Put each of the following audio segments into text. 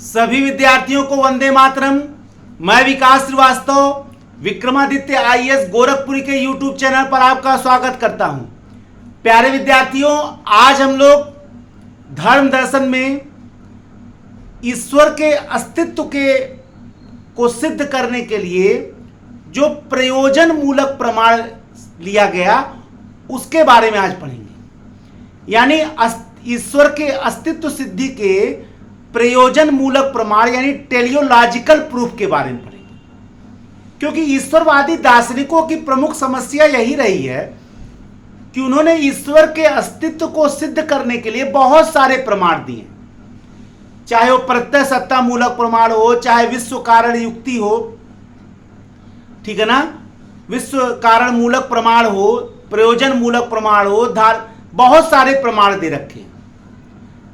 सभी विद्यार्थियों को वंदे मातरम। मैं विकास श्रीवास्तव विक्रमादित्य आईएएस गोरखपुरी के यूट्यूब चैनल पर आपका स्वागत करता हूं। प्यारे विद्यार्थियों, आज हम लोग धर्म दर्शन में ईश्वर के अस्तित्व को सिद्ध करने के लिए जो प्रयोजन मूलक प्रमाण लिया गया उसके बारे में आज पढ़ेंगे। यानी ईश्वर के अस्तित्व सिद्धि के प्रयोजन मूलक प्रमाण यानी टेलियोलॉजिकल प्रूफ के बारे में पढ़ेंगे। क्योंकि ईश्वरवादी दार्शनिकों की प्रमुख समस्या यही रही है कि उन्होंने ईश्वर के अस्तित्व को सिद्ध करने के लिए बहुत सारे प्रमाण दिए, चाहे वो प्रत्यय सत्ता मूलक प्रमाण हो, चाहे विश्व कारण युक्ति हो, ठीक है ना, विश्व कारण मूलक प्रमाण हो, प्रयोजन मूलक प्रमाण हो, बहुत सारे प्रमाण दे रखे हैं।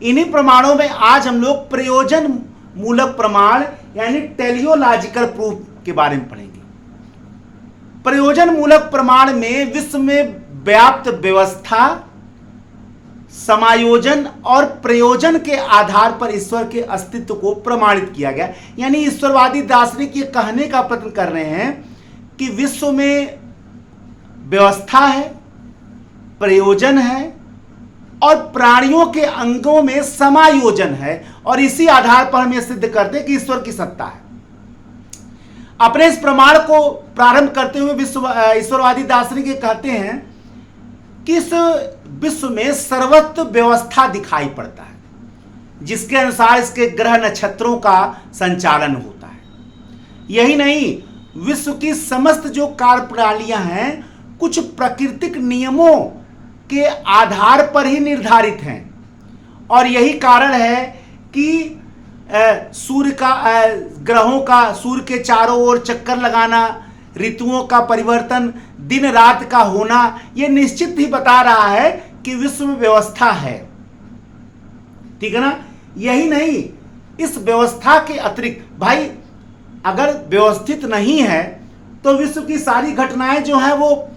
इन्हीं प्रमाणों में आज हम लोग प्रयोजन मूलक प्रमाण यानी टेलियोलॉजिकल प्रूफ के बारे में पढ़ेंगे। प्रयोजन मूलक प्रमाण में विश्व में व्याप्त व्यवस्था, समायोजन और प्रयोजन के आधार पर ईश्वर के अस्तित्व को प्रमाणित किया गया। यानी ईश्वरवादी दार्शनिक ये कहने का प्रयत्न कर रहे हैं कि विश्व में व्यवस्था है, प्रयोजन है और प्राणियों के अंगों में समायोजन है, और इसी आधार पर हम यह सिद्ध करते हैं कि ईश्वर की सत्ता है। अपने इस प्रमाण को प्रारंभ करते हुए ईश्वरवादी दार्शनिक ये कहते हैं कि इस विश्व में सर्वत्र व्यवस्था दिखाई पड़ता है, जिसके अनुसार इसके ग्रह नक्षत्रों का संचालन होता है। यही नहीं, विश्व की समस्त जो कार्यप्रणालियां हैं कुछ प्राकृतिक नियमों के आधार पर ही निर्धारित हैं, और यही कारण है कि सूर्य का ग्रहों का सूर्य के चारों ओर चक्कर लगाना, ऋतुओं का परिवर्तन, दिन रात का होना, यह निश्चित ही बता रहा है कि विश्व में व्यवस्था है। ठीक है ना। यही नहीं, इस व्यवस्था के अतिरिक्त भाई अगर व्यवस्थित नहीं है तो विश्व की सारी घटनाएं जो हैं वो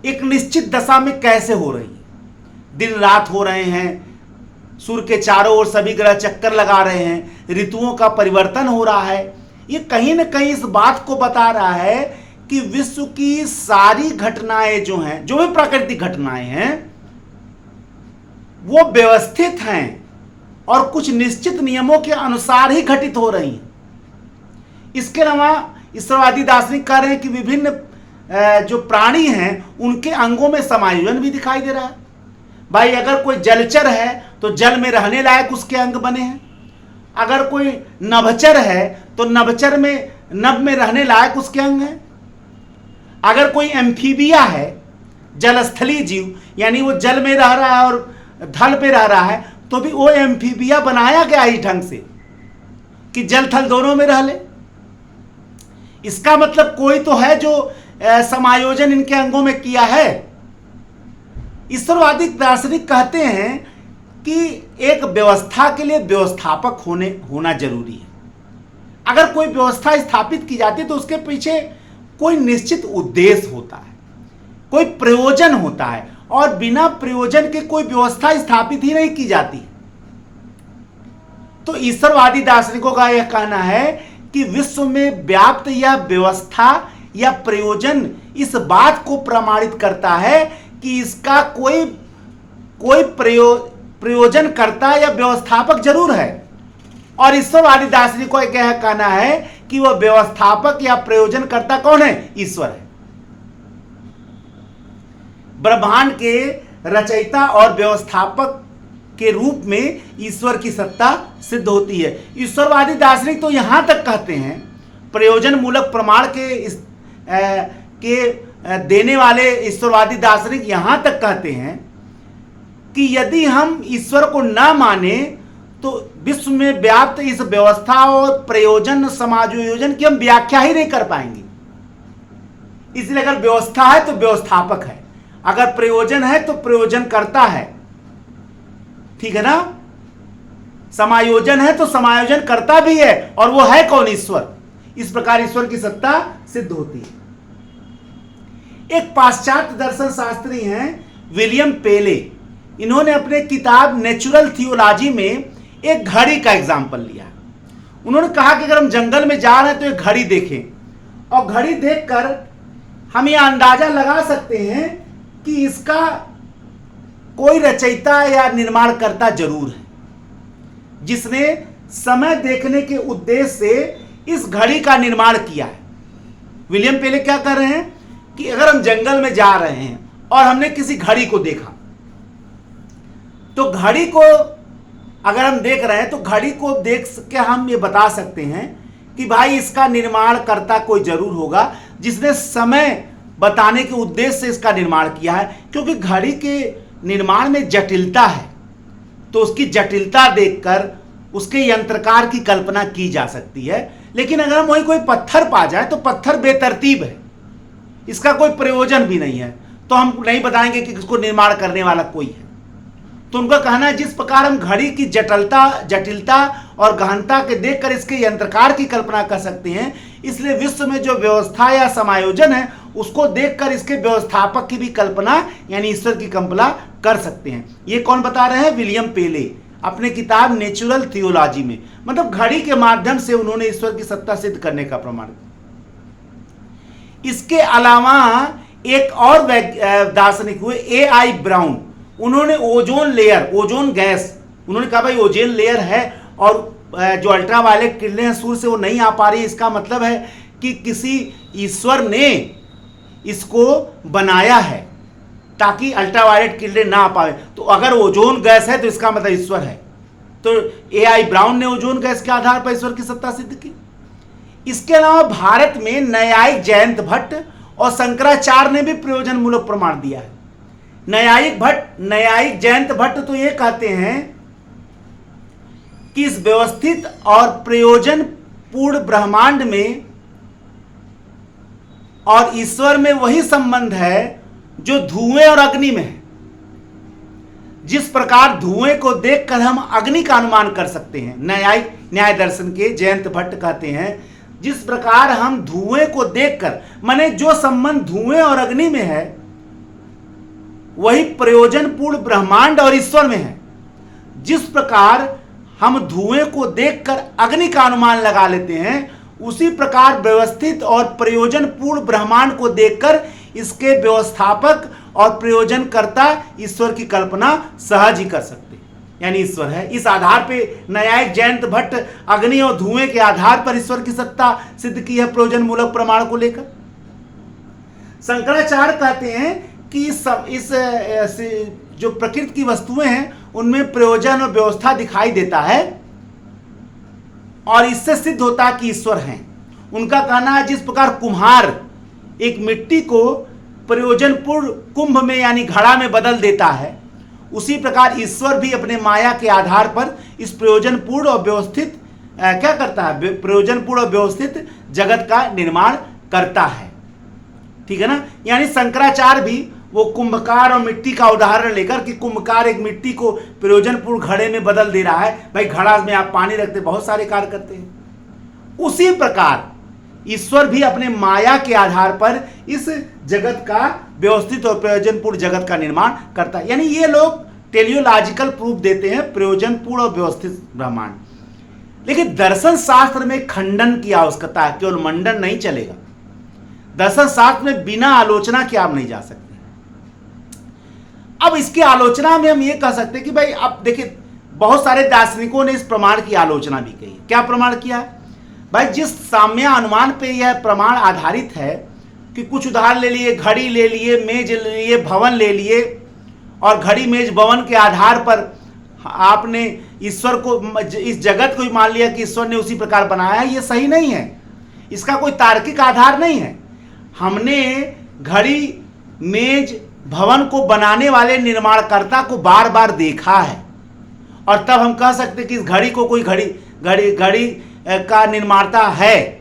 एक निश्चित दशा में कैसे हो रही है। दिन रात हो रहे हैं, सूर्य के चारों ओर सभी ग्रह चक्कर लगा रहे हैं, ऋतुओं का परिवर्तन हो रहा है। ये कहीं ना कहीं इस बात को बता रहा है कि विश्व की सारी घटनाएं जो हैं, जो भी प्राकृतिक घटनाएं हैं, वो व्यवस्थित हैं और कुछ निश्चित नियमों के अनुसार ही घटित हो रही हैं। इसके अलावा ईश्वरवादी दार्शनिक कह रहे हैं कि विभिन्न जो प्राणी हैं उनके अंगों में समायोजन भी दिखाई दे रहा है। भाई अगर कोई जलचर है तो जल में रहने लायक उसके अंग बने हैं, अगर कोई नभचर है तो नभचर में नभ में रहने लायक उसके अंग हैं, अगर कोई एम्फीबिया है जलस्थलीय जीव यानी वो जल में रह रहा है और थल पे रह रहा है, तो भी वो एम्फीबिया बनाया गया इस ढंग से कि जल थल दोनों में रह ले। इसका मतलब कोई तो है जो समायोजन इनके अंगों में किया है। ईश्वरवादी दार्शनिक कहते हैं कि एक व्यवस्था के लिए व्यवस्थापक होना जरूरी है। अगर कोई व्यवस्था स्थापित की जाती है तो उसके पीछे कोई निश्चित उद्देश्य होता है, कोई प्रयोजन होता है, और बिना प्रयोजन के कोई व्यवस्था स्थापित ही नहीं की जाती। तो ईश्वरवादी दार्शनिकों का यह कहना है कि विश्व में व्याप्त यह व्यवस्था या प्रयोजन इस बात को प्रमाणित करता है कि इसका कोई प्रयोजनकर्ता या व्यवस्थापक जरूर है, और ईश्वरवादी दार्शनिक को यह कहना है कि वह व्यवस्थापक या प्रयोजनकर्ता कौन है? ईश्वर है। ब्रह्मांड के रचयिता और व्यवस्थापक के रूप में ईश्वर की सत्ता सिद्ध होती है। ईश्वरवादी दार्शनिक तो यहां तक कहते हैं, प्रयोजन मूलक प्रमाण के देने वाले ईश्वरवादी दार्शनिक यहां तक कहते हैं कि यदि हम ईश्वर को न माने तो विश्व में व्याप्त इस व्यवस्था और प्रयोजन समायोजन की हम व्याख्या ही नहीं कर पाएंगे। इसलिए अगर व्यवस्था है तो व्यवस्थापक है, अगर प्रयोजन है तो प्रयोजन करता है, ठीक है ना। समायोजन है तो समायोजन करता भी है, और वो है कौन? ईश्वर। इस प्रकार ईश्वर की सत्ता सिद्ध होती है। एक पाश्चात्य दर्शन शास्त्री हैं विलियम पेले, इन्होंने अपने किताब नेचुरल थियोलॉजी में एक घड़ी का एग्जाम्पल लिया। उन्होंने कहा कि अगर हम जंगल में जा रहे हैं तो एक घड़ी देखें और घड़ी देखकर हम यह अंदाजा लगा सकते हैं कि इसका कोई रचयिता या निर्माणकर्ता जरूर है, जिसने समय देखने के उद्देश्य से इस घड़ी का निर्माण किया है। विलियम पेले क्या कर रहे हैं कि अगर हम जंगल में जा रहे हैं और हमने किसी घड़ी को देखा, तो घड़ी को अगर हम देख रहे हैं तो घड़ी को देख के हम ये बता सकते हैं कि भाई इसका निर्माणकर्ता कोई जरूर होगा, जिसने समय बताने के उद्देश्य से इसका निर्माण किया है। क्योंकि घड़ी के निर्माण में जटिलता है, तो उसकी जटिलता देखकर उसके यंत्रकार की कल्पना की जा सकती है। लेकिन अगर हम वहीं कोई पत्थर पा जाए तो पत्थर बेतरतीब है, इसका कोई प्रयोजन भी नहीं है, तो हम नहीं बताएंगे कि इसको निर्माण करने वाला कोई है। तो उनका कहना है जिस प्रकार हम घड़ी की जटिलता और गहनता के देखकर इसके यंत्रकार की कल्पना कर सकते हैं, इसलिए विश्व में जो व्यवस्था या समायोजन है उसको देखकर इसके व्यवस्थापक की भी कल्पना यानी ईश्वर की कल्पना कर सकते हैं। ये कौन बता रहे हैं? विलियम पेले अपने किताब नेचुरल थियोलॉजी में। मतलब घड़ी के माध्यम से उन्होंने ईश्वर की सत्ता सिद्ध करने का प्रमाण। इसके अलावा एक और दार्शनिक हुए A.I. ब्राउन। उन्होंने ओजोन लेयर, ओजोन गैस, उन्होंने कहा भाई ओजोन लेयर है और जो अल्ट्रावायलेट किरणें हैं सूर्य से वो नहीं आ पा रही, इसका मतलब है कि किसी ईश्वर ने इसको बनाया है ताकि अल्ट्रावायलेट किरणें ना आ पाए। तो अगर ओजोन गैस है तो इसका मतलब ईश्वर है। तो A.I. ब्राउन ने ओजोन गैस के आधार पर ईश्वर की सत्ता सिद्ध की। इसके अलावा भारत में न्यायिक जयंत भट्ट और शंकराचार्य ने भी प्रयोजन मूलक प्रमाण दिया है। न्यायिक जयंत भट्ट तो ये कहते हैं कि इस व्यवस्थित और प्रयोजन पूर्ण ब्रह्मांड में और ईश्वर में वही संबंध है जो धुएं और अग्नि में है। जिस प्रकार धुएं को देखकर हम अग्नि का अनुमान कर सकते हैं, न्याय दर्शन के जयंत भट्ट कहते हैं जिस प्रकार हम धुएं को देखकर, माने जो संबंध धुएं और अग्नि में है वही प्रयोजन पूर्ण ब्रह्मांड और ईश्वर में है। जिस प्रकार हम धुएं को देखकर अग्नि का अनुमान लगा लेते हैं, उसी प्रकार व्यवस्थित और प्रयोजन पूर्ण ब्रह्मांड को देखकर इसके व्यवस्थापक और प्रयोजनकर्ता ईश्वर की कल्पना सहज ही कर सकते हैं, यानी ईश्वर है। इस आधार पे न्यायिक जयंत भट्ट अग्नि और धुएं के आधार पर ईश्वर की सत्ता सिद्ध की है प्रयोजन मूलक प्रमाण को लेकर। शंकराचार्य कहते हैं कि इस जो प्रकृति की वस्तुएं हैं उनमें प्रयोजन और व्यवस्था दिखाई देता है और इससे सिद्ध होता है कि ईश्वर हैं। उनका कहना है जिस प्रकार कुम्हार एक मिट्टी को प्रयोजनपूर्ण कुंभ में यानी घड़ा में बदल देता है, उसी प्रकार ईश्वर भी अपने माया के आधार पर इस प्रयोजनपूर्ण और व्यवस्थित क्या करता है, प्रयोजनपूर्ण और व्यवस्थित जगत का निर्माण करता है। ठीक है ना। यानी शंकराचार्य भी वो कुंभकार और मिट्टी का उदाहरण लेकर कि कुंभकार एक मिट्टी को प्रयोजनपूर्ण घड़े में बदल दे रहा है, भाई घड़ा में आप पानी रखते बहुत सारे कार्य करते हैं, उसी प्रकार ईश्वर भी अपने माया के आधार पर इस जगत का व्यवस्थित और प्रयोजनपूर्ण जगत का निर्माण करता है। यानी ये लोग टेलियोलॉजिकल प्रूफ देते हैं प्रयोजनपूर्ण और व्यवस्थित ब्रह्मांड। लेकिन दर्शन शास्त्र में खंडन की आवश्यकता है, केवल मंडन नहीं चलेगा। दर्शन शास्त्र में बिना आलोचना के आप नहीं जा सकते। अब इसकी आलोचना में हम ये कह सकते हैं कि भाई अब देखिए बहुत सारे दार्शनिकों ने इस प्रमाण की आलोचना भी की। क्या प्रमाण किया है भाई? जिस साम्य अनुमान पे यह प्रमाण आधारित है कि कुछ उदाहरण ले लिए, घड़ी ले लिए, मेज ले लिए, भवन ले लिए और घड़ी मेज भवन के आधार पर आपने ईश्वर को, इस जगत को ही मान लिया कि ईश्वर ने उसी प्रकार बनाया है। ये सही नहीं है, इसका कोई तार्किक आधार नहीं है। हमने घड़ी मेज भवन को बनाने वाले निर्माणकर्ता को बार बार देखा है और तब हम कह सकते कि इस घड़ी को कोई घड़ी का निर्माता है,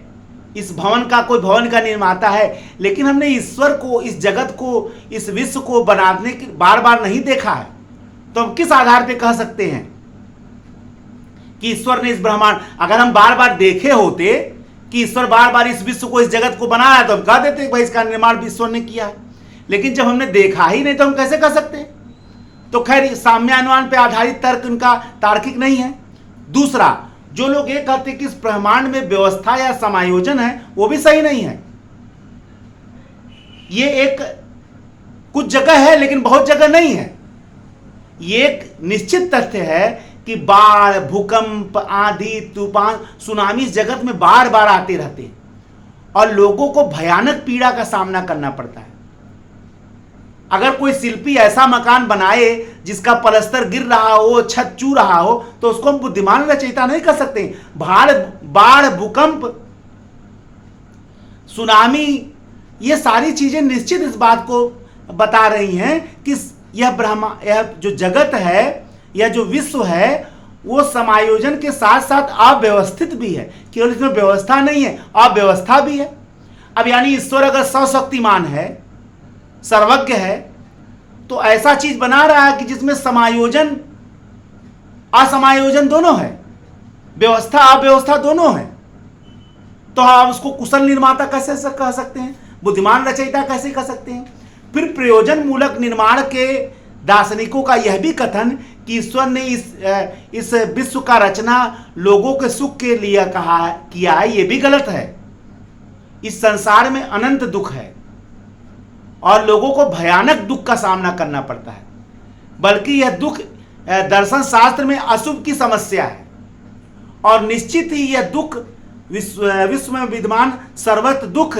इस भवन का कोई भवन का निर्माता है। लेकिन हमने ईश्वर को, इस जगत को, इस विश्व को बनाने की बार बार नहीं देखा है, तो हम किस आधार पे कह सकते हैं कि ईश्वर ने इस ब्रह्मांड, अगर हम बार बार देखे होते कि ईश्वर बार बार इस विश्व को, इस जगत को बनाया तो हम कह देते कि भाई इसका निर्माण ईश्वर ने किया है। लेकिन जब हमने देखा ही नहीं तो हम कैसे कर सकते? तो खैर साम्य अनुमान पे आधारित तर्क उनका तार्किक नहीं है। दूसरा, जो लोग ये कहते हैं कि इस ब्रह्मांड में व्यवस्था या समायोजन है, वो भी सही नहीं है। ये एक कुछ जगह है लेकिन बहुत जगह नहीं है। ये एक निश्चित तथ्य है कि बाढ़, भूकंप, आंधी, तूफान, सुनामी इस जगत में बार बार आते रहते हैं और लोगों को भयानक पीड़ा का सामना करना पड़ता है। अगर कोई शिल्पी ऐसा मकान बनाए जिसका पलस्तर गिर रहा हो, छत चू रहा हो, तो उसको हम बुद्धिमान रचयिता नहीं कर सकते। बाढ़, भूकंप, सुनामी, ये सारी चीजें निश्चित इस बात को बता रही हैं कि यह जो जगत है, यह जो विश्व है, वो समायोजन के साथ साथ अव्यवस्थित भी है। केवल इसमें व्यवस्था नहीं है, अव्यवस्था भी है। अब यानी ईश्वर अगर सर्वशक्तिमान है, सर्वज्ञ है, तो ऐसा चीज बना रहा है कि जिसमें समायोजन असमायोजन दोनों है, व्यवस्था अव्यवस्था दोनों है। तो आप उसको कुशल निर्माता कैसे कह सकते हैं, बुद्धिमान रचयिता कैसे कह सकते हैं? फिर प्रयोजन मूलक निर्माण के दार्शनिकों का यह भी कथन कि ईश्वर ने इस विश्व का रचना लोगों के सुख के लिए किया है, यह भी गलत है। इस संसार में अनंत दुख है और लोगों को भयानक दुख का सामना करना पड़ता है, बल्कि यह दुख दर्शन शास्त्र में अशुभ की समस्या है और निश्चित ही यह दुख विश्व में विद्यमान सर्वत्र दुख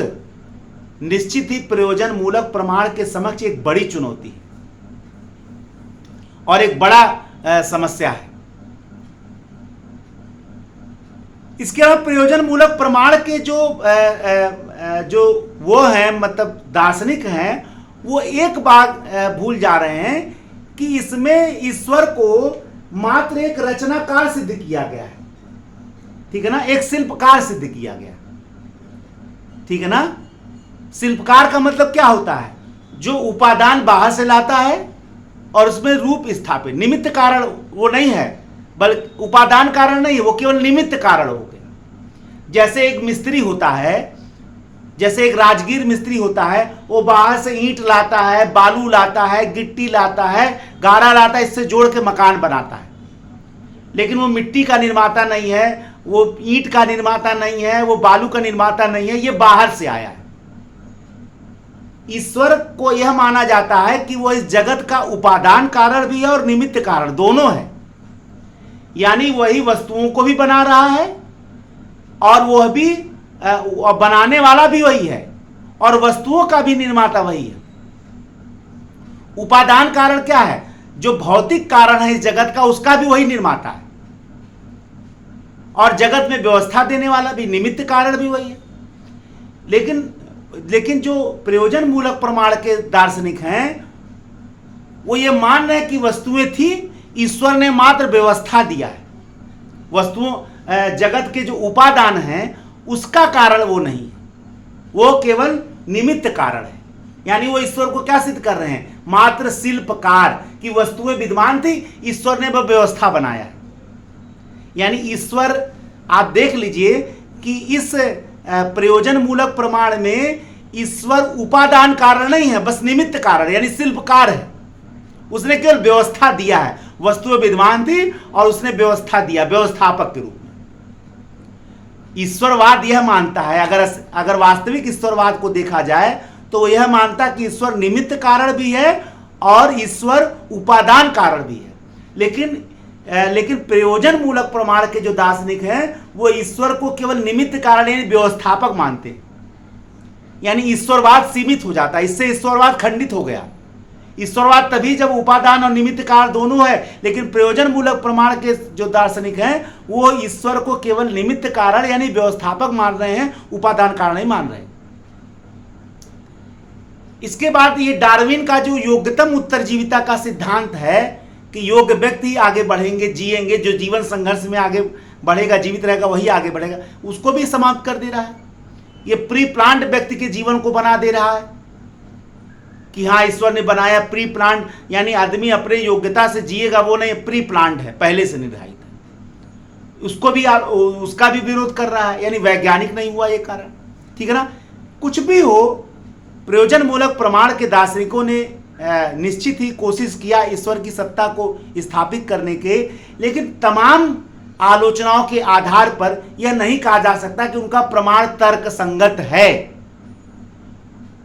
निश्चित ही प्रयोजन मूलक प्रमाण के समक्ष एक बड़ी चुनौती है और एक बड़ा समस्या है। इसके अलावा प्रयोजन मूलक प्रमाण के जो वो हैं, मतलब दार्शनिक हैं, वो एक बात भूल जा रहे हैं कि इसमें ईश्वर को मात्र एक रचनाकार सिद्ध किया गया है, ठीक है ना, एक शिल्पकार सिद्ध किया गया, ठीक है ना। शिल्पकार का मतलब क्या होता है? जो उपादान बाहर से लाता है और उसमें रूप स्थापित, निमित्त कारण वो नहीं है, बल्कि उपादान कारण नहीं है, वो केवल निमित्त कारण हो गया। जैसे एक मिस्त्री होता है, जैसे एक राजगीर मिस्त्री होता है, वो बाहर से ईंट लाता है, बालू लाता है, गिट्टी लाता है, गारा लाता है, इससे जोड़ के मकान बनाता है, लेकिन वो मिट्टी का निर्माता नहीं है, वो ईंट का निर्माता नहीं है, वो बालू का निर्माता नहीं है, ये बाहर से आया है। ईश्वर को यह माना जाता है कि वो इस जगत का उपादान कारण भी है और निमित्त कारण दोनों है। यानी वही वस्तुओं को भी बना रहा है और वह भी बनाने वाला भी वही है और वस्तुओं का भी निर्माता वही है। उपादान कारण क्या है? जो भौतिक कारण है इस जगत का, उसका भी वही निर्माता है और जगत में व्यवस्था देने वाला भी, निमित्त कारण भी वही है। लेकिन जो प्रयोजन मूलक प्रमाण के दार्शनिक हैं, वो ये मान रहे हैं कि वस्तुएं थी, ईश्वर ने मात्र व्यवस्था दिया है। वस्तुओं, जगत के जो उपादान हैं उसका कारण वो नहीं है, वो केवल निमित्त कारण है। यानी वो ईश्वर को क्या सिद्ध कर रहे हैं? मात्र शिल्पकार की वस्तुएं विद्यमान थी, ईश्वर ने वह व्यवस्था बनाया है। यानी ईश्वर, आप देख लीजिए कि इस प्रयोजन मूलक प्रमाण में ईश्वर उपादान कारण नहीं है, बस निमित्त कारण यानी शिल्पकार है। उसने केवल व्यवस्था दिया है, वस्तुएं विद्यमान थी और उसने व्यवस्था दिया व्यवस्थापक के रूप में। ईश्वरवाद यह मानता है, अगर वास्तविक ईश्वरवाद को देखा जाए तो यह मानता कि ईश्वर निमित्त कारण भी है और ईश्वर उपादान कारण भी है। लेकिन प्रयोजन मूलक प्रमाण के जो दार्शनिक हैं, वो ईश्वर को केवल निमित्त कारण यानी व्यवस्थापक मानते हैं। यानी ईश्वरवाद सीमित हो जाता है, इससे ईश्वरवाद खंडित हो गया। ईश्वरवाद तभी जब उपादान और निमित्त कारण दोनों है, लेकिन प्रयोजन मूलक प्रमाण के जो दार्शनिक हैं, वो ईश्वर को केवल निमित्त कारण यानी व्यवस्थापक मान रहे हैं, उपादान कारण नहीं मान रहे। इसके बाद ये डार्विन का जो योग्यतम उत्तरजीविता का सिद्धांत है कि योग्य व्यक्ति ही आगे बढ़ेंगे, जिएंगे, जो जीवन संघर्ष में आगे बढ़ेगा, जीवित रहेगा, वही आगे बढ़ेगा, उसको भी समाप्त कर दे रहा है। ये प्री प्लान्ड व्यक्ति के जीवन को बना दे रहा है कि हाँ, ईश्वर ने बनाया प्री प्लान्ड, यानी आदमी अपने योग्यता से जिएगा, वो नहीं, प्री प्लान्ड है, पहले से निर्धारित है। उसका भी विरोध कर रहा है, यानी वैज्ञानिक नहीं हुआ ये कारण, ठीक है ना। कुछ भी हो, प्रयोजन मूलक प्रमाण के दार्शनिकों ने निश्चित ही कोशिश किया ईश्वर की सत्ता को स्थापित करने के, लेकिन तमाम आलोचनाओं के आधार पर यह नहीं कहा जा सकता कि उनका प्रमाण तर्क संगत है।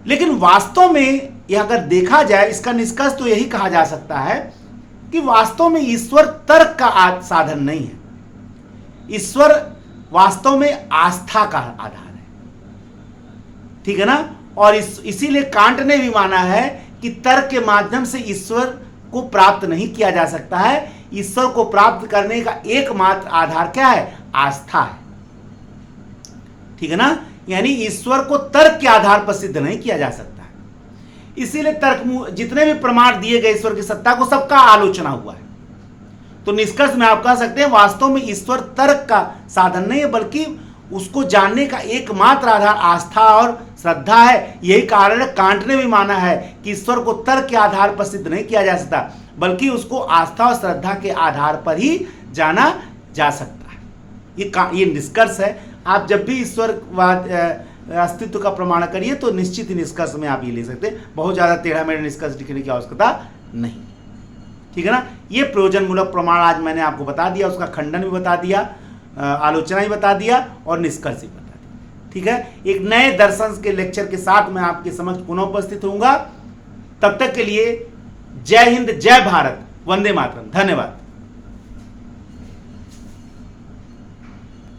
लेकिन वास्तव में यह अगर देखा जाए, इसका निष्कर्ष तो यही कहा जा सकता है कि वास्तव में ईश्वर तर्क का साधन नहीं है। ईश्वर वास्तव में आस्था का आधार है, ठीक है ना। और इसीलिए कांट ने भी माना है कि तर्क के माध्यम से ईश्वर को प्राप्त नहीं किया जा सकता है। ईश्वर को प्राप्त करने का एकमात्र आधार क्या है? आस्था है, ठीक है ना। यानी ईश्वर को तर्क के आधार पर सिद्ध नहीं किया जा सकता है। इसीलिए तर्क जितने भी प्रमाण दिए गए ईश्वर की सत्ता को, सबका आलोचना हुआ है। तो निष्कर्ष में आप कह सकते हैं वास्तव में ईश्वर तर्क का साधन नहीं है, बल्कि उसको जानने का एकमात्र आधार आस्था और श्रद्धा है। यही कारण है कांट ने भी माना है कि ईश्वर को तर्क के आधार पर सिद्ध नहीं किया जा सकता, बल्कि उसको आस्था और श्रद्धा के आधार पर ही जाना जा सकता है। ये निष्कर्ष है। आप जब भी ईश्वर अस्तित्व का प्रमाण करिए तो निश्चित ही निष्कर्ष में आप ये ले सकते हैं। बहुत ज़्यादा टेढ़ा मेढ़ा निष्कर्ष लिखने की आवश्यकता नहीं, ठीक है ना। ये प्रयोजन मूलक प्रमाण आज मैंने आपको बता दिया, उसका खंडन भी बता दिया, आलोचना ही बता दिया और निष्कर्ष ही बता दिया, ठीक है। एक नए दर्शन के लेक्चर के साथ मैं आपके समक्ष पुनः उपस्थित होऊंगा। तब तक के लिए जय हिंद, जय भारत, वंदे मातरम, धन्यवाद।